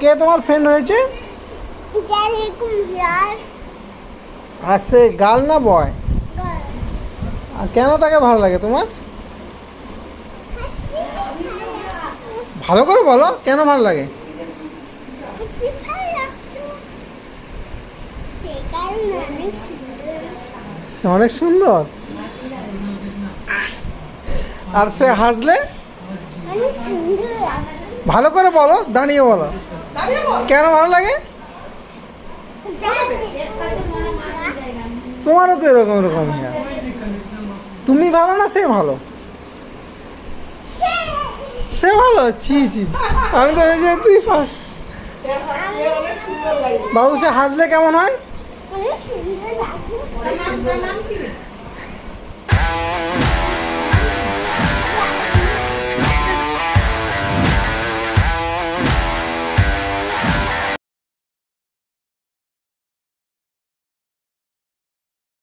কে তোমার ফ্রেন্ড হয়েছে? আর সে গার্ল না বয়? আর কেন তাকে ভালো লাগে তোমার? ভালো করে বলো, কেন ভালো লাগে? সে অনেক সুন্দর। আর সে হাসলে? ভালো করে বলো, দাঁড়িয়ে বলো, কেন ভালো লাগে? তোমারও তো এরকম এরকম। তুমি ভালো না সে ভালো? সে ভালো? ছি ছি ছি। আমি তো ভেবেছি তুই ফার্স্ট। বাবু সে হাসলে কেমন হয়?